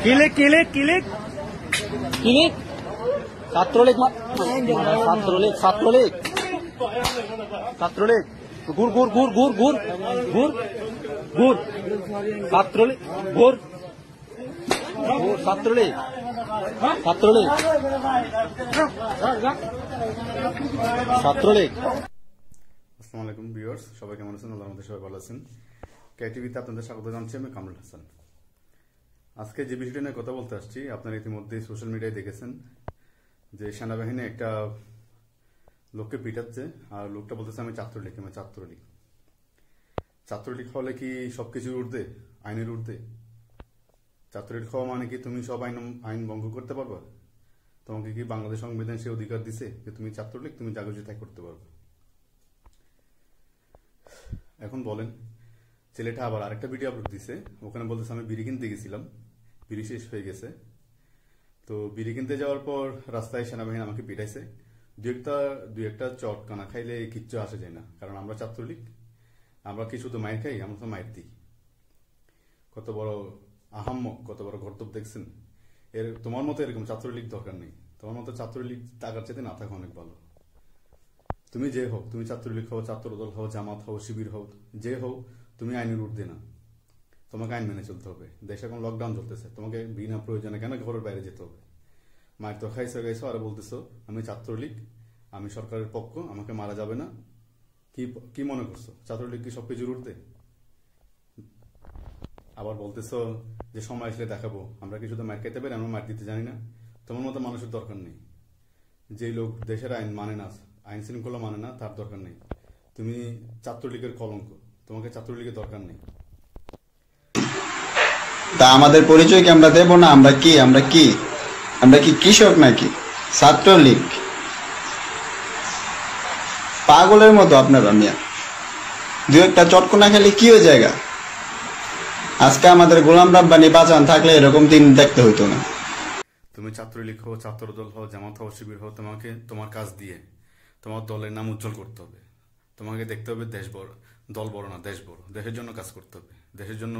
কিলিক কিলিক কিলিক কিলিক ছাত্রলীগ ছাত্রলীগ ছাত্রলীগ ছাত্রলীগ ঘুর ঘুর ঘুর ঘুর ঘুর ঘুর ঘুর ছাত্রলীগ ঘুর ছাত্রলীগ ছাত্রলীগ ছাত্রলীগ। আসসালামু আলাইকুম ভিউয়ার্স, সবাই কেমন আছেন? আল্লাহর মধ্যে সবাই ভালো আছেন। কেটিভিতে আপনাদের স্বাগত জানাচ্ছি, আমি কামরুল হাসান। আজকে যে বিষয়টা নিয়ে কথা বলতে আসছি, আপনারা ইতিমধ্যে সোশ্যাল মিডিয়ায় দেখেছেন যে সেনাবাহিনী একটা লোককে পিটাচ্ছে, আর লোকটা বলতেছে আমি ছাত্রলীগ। আমি ছাত্রলীগ ছাত্রলীগ হলে কি সবকিছুর ঊর্ধ্বে, আইনের ঊর্ধ্বে? ছাত্রলীগ হওয়া মানে কি তুমি সব আইন ভঙ্গ করতে পারবা? তোমাকে কি বাংলাদেশ সংবিধান সে অধিকার দিছে যে তুমি ছাত্রলীগ, তুমি যা খুশি তাই করতে পারবে? এখন বলেন, ছেলেটা আবার আরেকটা ভিডিও আপলোড দিছে, ওখানে বলতেছে আমি বিড়ি কিনতে গেছিলাম, বিড়ি শেষ হয়ে গেছে। তো বিড়ি কিনতে যাওয়ার পর রাস্তায় সেনাবাহিনী আমাকে পিটাইছে। দুই একটা চট কানা খাইলে কিচ্ছু আসে যায় না, কারণ আমরা ছাত্রলীগ। আমরা কি শুধু মায়ের খাই? আমরা তো মায়ের দিই। কত বড় আহাম্মক, কত বড় গর্দব দেখছেন? তোমার মতো এরকম ছাত্রলীগ দরকার নেই। তোমার মতো ছাত্রলীগ টাকার চাইতে না থাকা অনেক ভালো। তুমি যে হোক, তুমি ছাত্রলীগ হও, ছাত্রদল হও, জামাত হও, শিবির হও, যে হও, তুমি আইনের ঊর্ধ্বে না। তোমাকে আইন মেনে চলতে হবে। দেশে এখন লকডাউন চলতেছে, তোমাকে বিনা প্রয়োজনে কেন ঘরের বাইরে যেতে হবে? মায়ের তো খাইছো গাইছো, আর বলতেছো আমি ছাত্রলীগ, আমি সরকারের পক্ষ, আমাকে মারা যাবে না। কি মনে করছো ছাত্রলীগ কি সবকিছুর ঊর্ধ্বে? আবার বলতেছো যে সময় আসলে দেখাবো, আমরা কি শুধু মার খেতে পারি, আমরা মার দিতে জানি না? তোমার মতো মানুষের দরকার নেই। যে লোক দেশের আইন মানে না, আইন শৃঙ্খলা মানে না, তার দরকার নেই। তুমি ছাত্রলীগের কলঙ্ক, তোমাকে ছাত্রলীগের দরকার নেই। তা আমাদের পরিচয় কি আমরা দেব না? আমরা কি আমরা কি আমরা কি কৃষক নাকি? ছাত্রলীগ পাগলের মতো আপনারা মিয়া। দু একটা চটকোনা খেলে কি হয়ে জায়গা? আজকে আমাদের গোলাম রাব্বানি বাঁচান থাকলে এরকম দিন দেখতে হইতো না। তুমি ছাত্রলীগ হও, ছাত্রদল হও, জামাত হও, শিবির হও, তোমাকে তোমার কাজ দিয়ে তোমার দলের নাম উজ্জ্বল করতে হবে। তোমাকে দেখতে হবে দেশ বড়, দল বড় না, দেশ বড়। দেশের জন্য কাজ করতে হবে, দেশের জন্য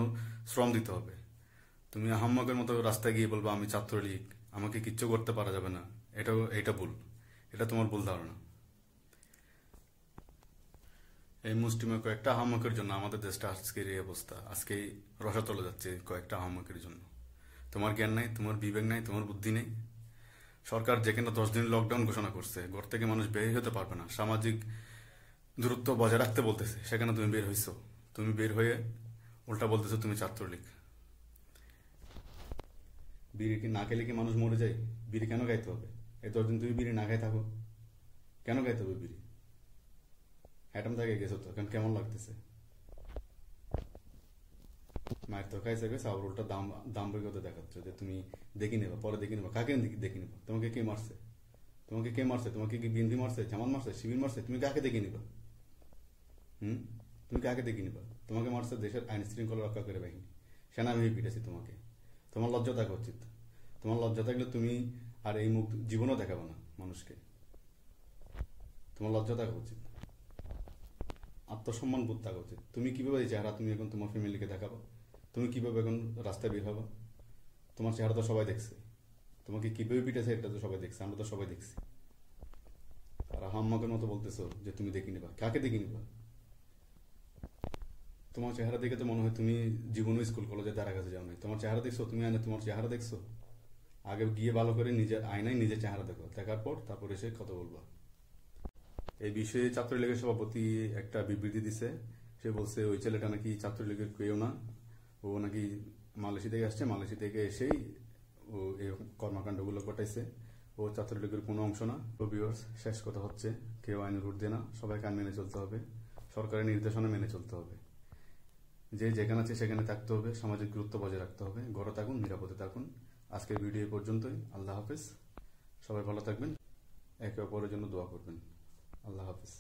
শ্রম দিতে হবে। তুমি আহাম্মকের মতো রাস্তায় গিয়ে বলবো আমি ছাত্রলীগ, আমাকে কিচ্ছু করতে পারা যাবে না, এটা ভুল। এটা তোমার ভুল ধারণা। এই মুষ্টিময় কয়েকটা আহাম্মকের জন্য আমাদের দেশটা আজকের এই অবস্থা, আজকে রসাতলে যাচ্ছে কয়েকটা আহাম্মকের জন্য। তোমার জ্ঞান নাই, তোমার বিবেক নাই, তোমার বুদ্ধি নেই। সরকার যেখানে 10 দিন লকডাউন ঘোষণা করছে, ঘর থেকে মানুষ বের হতে পারবে না, সামাজিক দূরত্ব বজায় রাখতে বলতেছে, সেখানে তুমি বের হইছো। তুমি বের হয়ে উল্টা বলতেছো তুমি ছাত্রলীগ। বিড়ি কি না খেলে কি মানুষ মরে যায়? বিড়ি কেন খাইতে হবে? এই 10 দিন তুমি বিড়ি না খাই থাকো, কেন খাইতে হবে বিড়ি? হ্যাটাম থাকে গেছো তো, এখন কেমন লাগতেছে? মায়ের তো খাইছে গেছে, আবার উল্টা দাম বইকতে দেখাচ্ছ যে তুমি দেখি নেবা, পরে দেখি নেবা। কাকে দেখি নেবা? তোমাকে কে মারছে? তোমাকে কে মারছে? তোমাকে কি বিএনপি মারছে, জামাত মারছে, শিবির মারছে? তুমি কাকে দেখে নিবা? তুমি কাকে দেখে নিবা? তোমাকে মারছে দেশের আইন শৃঙ্খলা রক্ষা করে বাহিনী, সেনাবাহিনী পিটেছে তোমাকে। তোমার লজ্জা থাকা উচিত। তোমার লজ্জা থাকলে তুমি আর এই মুখ জীবনও দেখাবে না মানুষকে। তোমার লজ্জা থাকা উচিত, আত্মসম্মান বোধ থাকা উচিত। তুমি কিভাবে এই চেহারা তুমি এখন তোমার ফ্যামিলিকে দেখাবো? তুমি কিভাবে এখন রাস্তায় বের হবা? তোমার চেহারা তো সবাই দেখছে, তোমাকে কিভাবে পিটেছে এটা তো সবাই দেখছে, আমরা তো সবাই দেখছি। আর আহাম্মকের মতো বলতেছো যে তুমি দেখে নিবা। কাকে দেখে নিবা? তোমার চেহারা দেখে তো মনে হয় তুমি জীবনে স্কুল কলেজে তারা কাছে যাও নাই। তোমার চেহারা দেখছো? তুমি আইনে তোমার চেহারা দেখছো? আগে গিয়ে ভালো করে নিজের আয়নায় নিজের চেহারা দেখো, দেখার পর তারপর এসে কথা বলবা। এই বিষয়ে ছাত্রলীগের সভাপতি একটা বিবৃতি দিছে। সে বলছে ওই ছেলেটা নাকি ছাত্রলীগের কেউ না, ও নাকি মালয়েশিয়া থেকে আসছে, মালয়েশিয়া থেকে এসেই ও এই কর্মকাণ্ডগুলো ঘটাইছে। ও ছাত্রলীগের কোনো অংশ না। তো ভিউয়ার্স, শেষ কথা হচ্ছে, কেউ আইনের ঊর্ধ্বে না, সবাইকে আইন মেনে চলতে হবে, সরকারের নির্দেশনা মেনে চলতে হবে। যে যেখানে আছে সেখানে থাকতে হবে, সামাজিক গুরুত্ব বজায় রাখতে হবে। ঘরে থাকুন, নিরাপদে থাকুন। আজকের ভিডিও এই পর্যন্তই। আল্লাহ হাফেজ। সবাই ভালো থাকবেন, একে অপরের জন্য দোয়া করবেন। আল্লাহ হাফেজ।